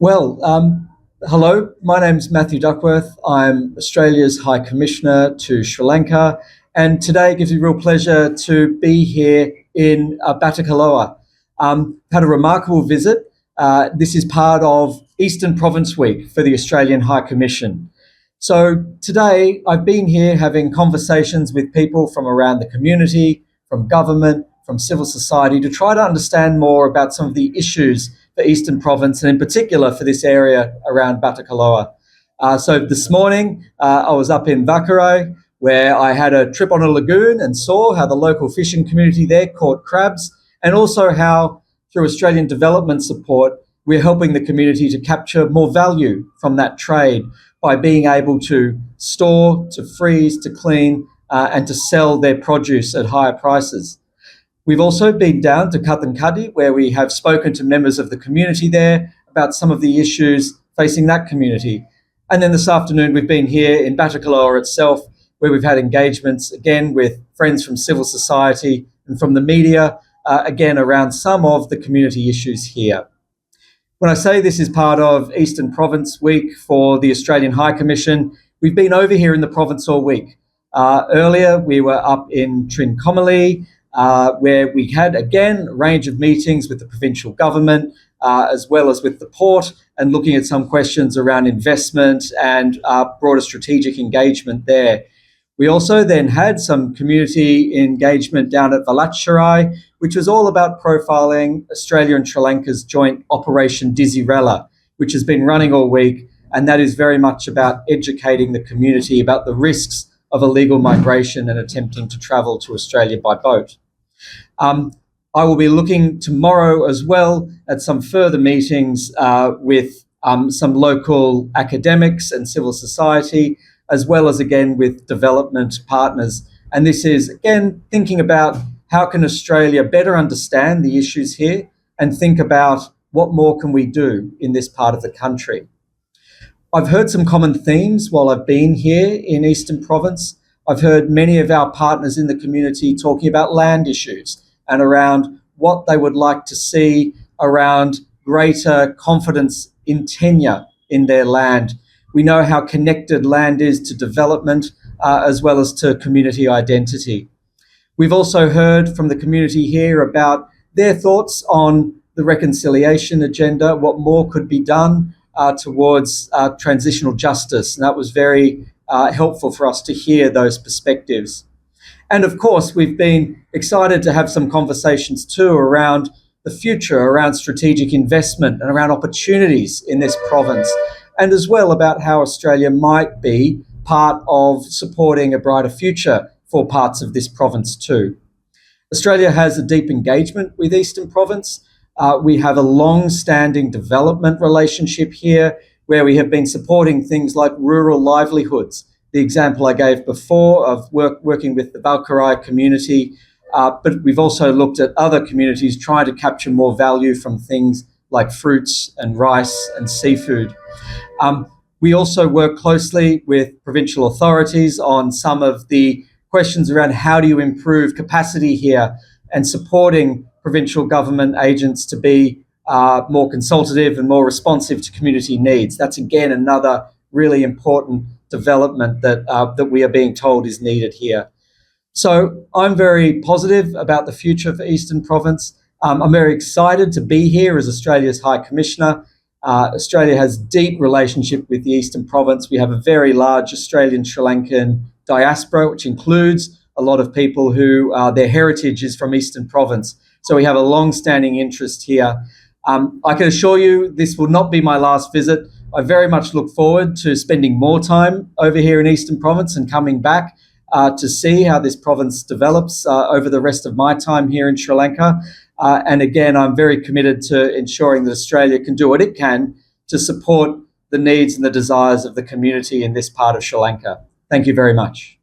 Well, hello, my name's Matthew Duckworth. I'm Australia's High Commissioner to Sri Lanka, and today it gives me real pleasure to be here in Batticaloa. Had a remarkable visit. This is part of Eastern Province Week for the Australian High Commission. So today I've been here having conversations with people from around the community, from government, from civil society to try to understand more about some of the issues for Eastern Province and in particular for this area around Batticaloa. So this morning I was up in Wakarai where I had a trip on a lagoon and saw how the local fishing community there caught crabs, and also how through Australian development support we're helping the community to capture more value from that trade by being able to store, to freeze, to clean and to sell their produce at higher prices. We've also been down to Kathankadi, where we have spoken to members of the community there about some of the issues facing that community. And then this afternoon, we've been here in Batticaloa itself, where we've had engagements, again, with friends from civil society and from the media, again, around some of the community issues here. When I say this is part of Eastern Province Week for the Australian High Commission, we've been over here in the province all week. Earlier, we were up in Trincomalee, where we had, again, a range of meetings with the provincial government, as well as with the port, and looking at some questions around investment and broader strategic engagement there. We also then had some community engagement down at Vallatcharai, which was all about profiling Australia and Sri Lanka's joint Operation Dizirella, which has been running all week, and that is very much about educating the community about the risks of illegal migration and attempting to travel to Australia by boat. I will be looking tomorrow as well at some further meetings with some local academics and civil society, as well as, again, with development partners. And this is, again, thinking about how can Australia better understand the issues here and think about what more can we do in this part of the country. I've heard some common themes while I've been here in Eastern Province. I've heard many of our partners in the community talking about land issues and around what they would like to see around greater confidence in tenure in their land. We know how connected land is to development as well as to community identity. We've also heard from the community here about their thoughts on the reconciliation agenda, what more could be done towards transitional justice. And that was very helpful for us to hear those perspectives. And of course, we've been excited to have some conversations too around the future, around strategic investment and around opportunities in this province, and as well about how Australia might be part of supporting a brighter future for parts of this province too. Australia has a deep engagement with Eastern Province. We have a long-standing development relationship here where we have been supporting things like rural livelihoods. The example I gave before of working with the Valkarai community, but we've also looked at other communities trying to capture more value from things like fruits and rice and seafood. We also work closely with provincial authorities on some of the questions around how do you improve capacity here and supporting provincial government agents to be more consultative and more responsive to community needs. That's, again, another really important development that we are being told is needed here. So I'm very positive about the future for Eastern Province. I'm very excited to be here as Australia's High Commissioner. Australia has deep relationship with the Eastern Province. We have a very large Australian-Sri Lankan diaspora, which includes a lot of people who their heritage is from Eastern Province. So we have a long-standing interest here. I can assure you this will not be my last visit. I very much look forward to spending more time over here in Eastern Province and coming back to see how this province develops over the rest of my time here in Sri Lanka. And again, I'm very committed to ensuring that Australia can do what it can to support the needs and the desires of the community in this part of Sri Lanka. Thank you very much.